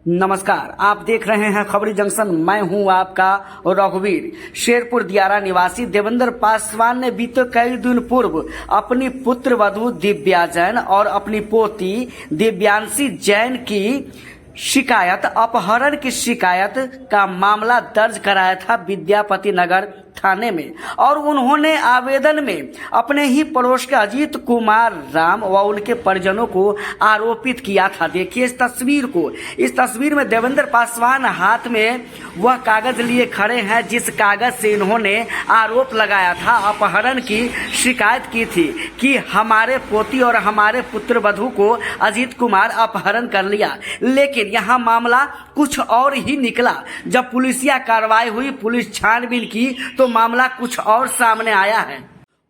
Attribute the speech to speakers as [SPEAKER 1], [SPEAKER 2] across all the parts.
[SPEAKER 1] नमस्कार, आप देख रहे हैं खबरी जंक्शन। मैं हूं आपका रघुवीर। शेरपुर दियारा निवासी देवेंद्र पासवान ने बीते कई दिन पूर्व अपनी पुत्र वधू दिव्या जैन और अपनी पोती दिव्यांशी जैन की शिकायत अपहरण की शिकायत का मामला दर्ज कराया था विद्यापति नगर थाने में, और उन्होंने आवेदन में अपने ही पड़ोस के अजीत कुमार राम व उनके परिजनों को आरोपित किया था। देखिए इस तस्वीर को। इस तस्वीर में देवेंद्र पासवान हाथ में वह कागज लिए खड़े हैं जिस कागज से इन्होंने आरोप लगाया था, अपहरण की शिकायत की थी कि हमारे पोती और हमारे पुत्र वधू को अजीत कुमार अपहरण कर लिया। लेकिन यहाँ मामला कुछ और ही निकला। जब पुलिसिया कार्रवाई हुई, पुलिस छानबीन की, तो मामला कुछ और सामने आया है।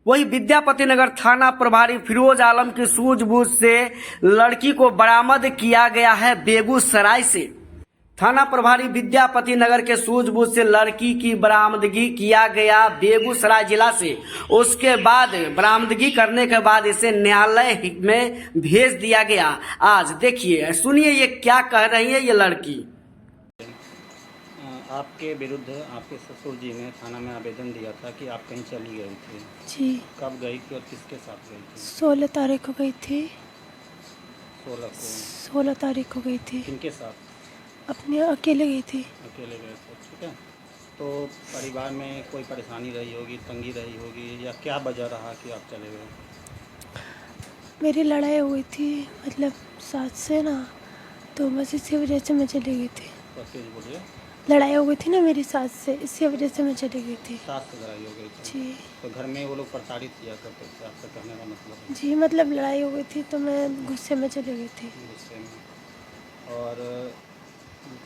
[SPEAKER 1] वही विद्यापति नगर थाना प्रभारी फिरोज आलम की सूझबूझ से लड़की को बरामद किया गया है बेगूसराय से। थाना प्रभारी विद्यापति नगर के सूझबूझ से लड़की की बरामदगी किया गया बेगूसराय जिला से। उसके बाद बरामदगी करने के बाद इसे न्यायालय में भेज दिया गया। आज देखिए, सुनिए ये क्या कह रही है ये लड़की।
[SPEAKER 2] आपके विरुद्ध आपके ससुर जी ने थाना में आवेदन दिया था कि आप कहीं चली गई थी।
[SPEAKER 3] जी।
[SPEAKER 2] कब गई थी और किसके साथ गई थी?
[SPEAKER 3] 16 तारीख को गई थी।
[SPEAKER 2] 16
[SPEAKER 3] तारीख को गई थी।
[SPEAKER 2] किनके साथ?
[SPEAKER 3] अपने अकेले गई थी।
[SPEAKER 2] अकेले गए थे, ठीक है। तो परिवार में कोई परेशानी रही होगी, तंगी रही होगी, या क्या वजह रहा कि आप चले गए?
[SPEAKER 3] मेरी लड़ाई हुई थी मतलब सास से ना, तो बस इसी वजह से मैं चली गई थी।
[SPEAKER 2] तो तेज बोलिए।
[SPEAKER 3] लड़ाई हो गई थी ना मेरी सास से, इसी वजह से मैं चली गई थी।
[SPEAKER 2] सास से लड़ाई हो गई थी?
[SPEAKER 3] जी।
[SPEAKER 2] तो घर में वो लोग प्रताड़ित किया करते थे, आपका कहने का मतलब है?
[SPEAKER 3] जी, मतलब लड़ाई हो गई थी तो मैं गुस्से में चली गई थी।
[SPEAKER 2] गुस्से में। और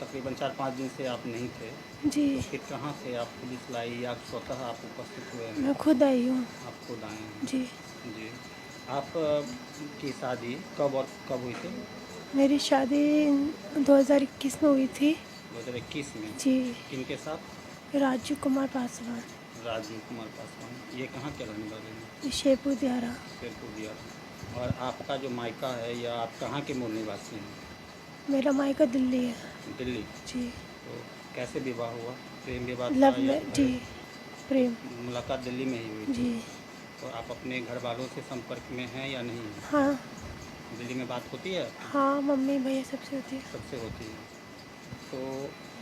[SPEAKER 2] तकरीबन 4-5 दिन से आप नहीं थे।
[SPEAKER 3] जी।
[SPEAKER 2] तो फिर कहाँ से आप पुलिस लाई या स्वतः आप उपस्थित हुए हैं?
[SPEAKER 3] मैं खुद आई हूँ।
[SPEAKER 2] आप खुद आए हैं?
[SPEAKER 3] जी।
[SPEAKER 2] जी। आप की शादी कब और कब हुई थी?
[SPEAKER 3] मेरी शादी 2021 में हुई थी।
[SPEAKER 2] 2021 में?
[SPEAKER 3] जी।
[SPEAKER 2] किनके साथ?
[SPEAKER 3] राजू कुमार पासवान।
[SPEAKER 2] राजू कुमार पासवान। ये कहाँ के रहने वाले हैं?
[SPEAKER 3] शेरपुर दियारा।
[SPEAKER 2] शेरपुर दियारा। और आपका जो मायका है या आप कहाँ के मूल निवासी हैं?
[SPEAKER 3] मेरा मायका दिल्ली है।
[SPEAKER 2] दिल्ली।
[SPEAKER 3] जी।
[SPEAKER 2] तो कैसे विवाह हुआ? प्रेम विवाह था
[SPEAKER 3] लव
[SPEAKER 2] या
[SPEAKER 3] में? जी, प्रेम।
[SPEAKER 2] मुलाकात दिल्ली में ही हुई थी?
[SPEAKER 3] जी।
[SPEAKER 2] तो आप अपने घर वालों से संपर्क में हैं या नहीं?
[SPEAKER 3] हाँ।
[SPEAKER 2] दिल्ली में बात होती है?
[SPEAKER 3] हाँ, मम्मी भैया सबसे होती है।
[SPEAKER 2] सबसे होती है। तो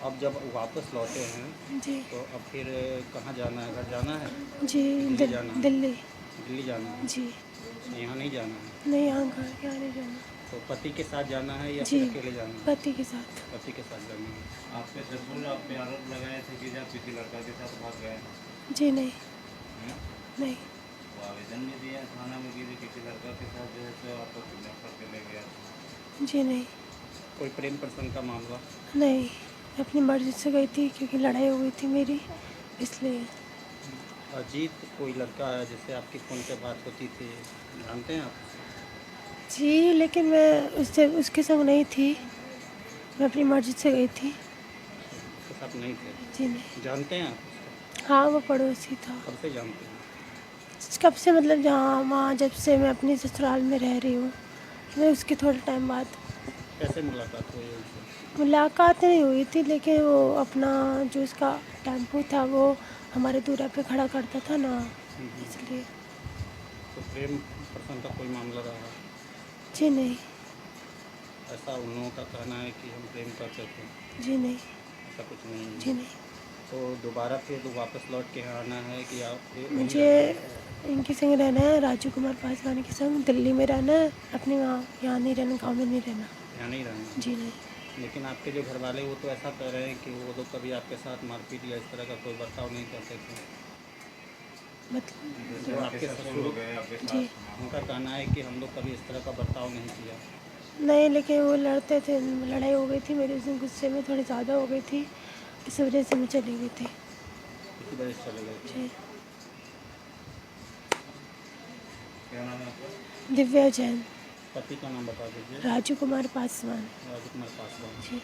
[SPEAKER 2] अब जब वापस लौटे हैं
[SPEAKER 3] जी।
[SPEAKER 2] तो अब फिर कहाँ जाना है? घर जाना है?
[SPEAKER 3] जी,
[SPEAKER 2] दिल्ली जाना है?
[SPEAKER 3] दिल्ली।
[SPEAKER 2] दिल्ली जाना है?
[SPEAKER 3] जी।
[SPEAKER 2] यहाँ नहीं जाना है?
[SPEAKER 3] नहीं, यहाँ घर क्या नहीं जाना।
[SPEAKER 2] तो पति के साथ जाना है या
[SPEAKER 3] जी,
[SPEAKER 2] फिर अकेले जाना है?
[SPEAKER 3] पति के साथ।
[SPEAKER 2] पति के साथ जाना है।
[SPEAKER 4] आपके ससुर ने अपने आरोप लगाए थे कि जब किसी लड़का के साथ भाग गए हैं?
[SPEAKER 3] जी नहीं। नहीं।
[SPEAKER 4] वो आवेदन भी दिया थाना में कि किसी लड़का के साथ जो है तो आपको किडनैप करके ले गया।
[SPEAKER 3] जी नहीं।
[SPEAKER 2] कोई प्रेम प्रसंग का मामला?
[SPEAKER 3] नहीं, अपनी मर्जी से गई थी क्योंकि लड़ाई हो गई थी मेरी, इसलिए।
[SPEAKER 2] अजीत कोई लड़का है जिससे आपकी फ़ोन पे बात होती थी, जानते हैं आप?
[SPEAKER 3] जी, लेकिन मैं उसके संग नहीं थी, मैं अपनी मर्जी से गई थी।
[SPEAKER 2] उसके साथ नहीं थे?
[SPEAKER 3] जी नहीं।
[SPEAKER 2] जानते हैं आप उसको?
[SPEAKER 3] हाँ, वो पड़ोसी था।
[SPEAKER 2] कब से जानते हैं?
[SPEAKER 3] कब से मतलब जहाँ वहाँ जब से मैं अपनी ससुराल में रह रही हूँ, मैं उसके थोड़े टाइम बाद।
[SPEAKER 2] कैसे मुलाकात हुई उनसे?
[SPEAKER 3] मुलाकात नहीं हुई थी, लेकिन वो अपना जो उसका टेम्पो था वो हमारे दूरा पे खड़ा करता था ना, इसलिए।
[SPEAKER 2] तो प्रेम प्रसंग का कोई मामला रहा?
[SPEAKER 3] जी नहीं।
[SPEAKER 2] ऐसा उन लोगों का कहना है कि हम प्रेम करते थे।
[SPEAKER 3] जी नहीं।
[SPEAKER 2] ऐसा कुछ नहीं है?
[SPEAKER 3] जी नहीं।
[SPEAKER 2] तो दोबारा फिर वापस लौट के आना है कि आप वहीं
[SPEAKER 3] मुझे
[SPEAKER 2] रहना है?
[SPEAKER 3] इनके संग रहना है, राजू कुमार पासवान के संग दिल्ली में रहना है, अपने वहाँ यहाँ नहीं रहना, गाँव में नहीं रहना।
[SPEAKER 2] यहाँ नहीं रहना?
[SPEAKER 3] जी नहीं।
[SPEAKER 2] लेकिन आपके जो घर वाले वो तो ऐसा कह रहे हैं कि वो लोग कभी आपके साथ मारपीट या इस तरह का कोई बर्ताव नहीं करते थे।
[SPEAKER 3] मतलब
[SPEAKER 2] जो आपके ससुर
[SPEAKER 4] हो गए आपके
[SPEAKER 3] जी
[SPEAKER 4] साथ?
[SPEAKER 2] उनका कहना है कि हम लोग कभी इस तरह का बर्ताव नहीं किया।
[SPEAKER 3] नहीं, लेकिन वो लड़ते थे, लड़ाई हो गई थी मेरे उस दिन, गुस्से में थोड़ी ज़्यादा हो गई थी, इस वजह से मैं चली गई थी।
[SPEAKER 2] इसी वजह से चले गए थे।
[SPEAKER 3] जी।
[SPEAKER 4] क्या नाम है आपका?
[SPEAKER 3] दिव्या जैन।
[SPEAKER 2] पति का नाम बता दीजिए।
[SPEAKER 3] राजू कुमार पासवान।
[SPEAKER 2] राजू कुमार पासवान।
[SPEAKER 3] जी।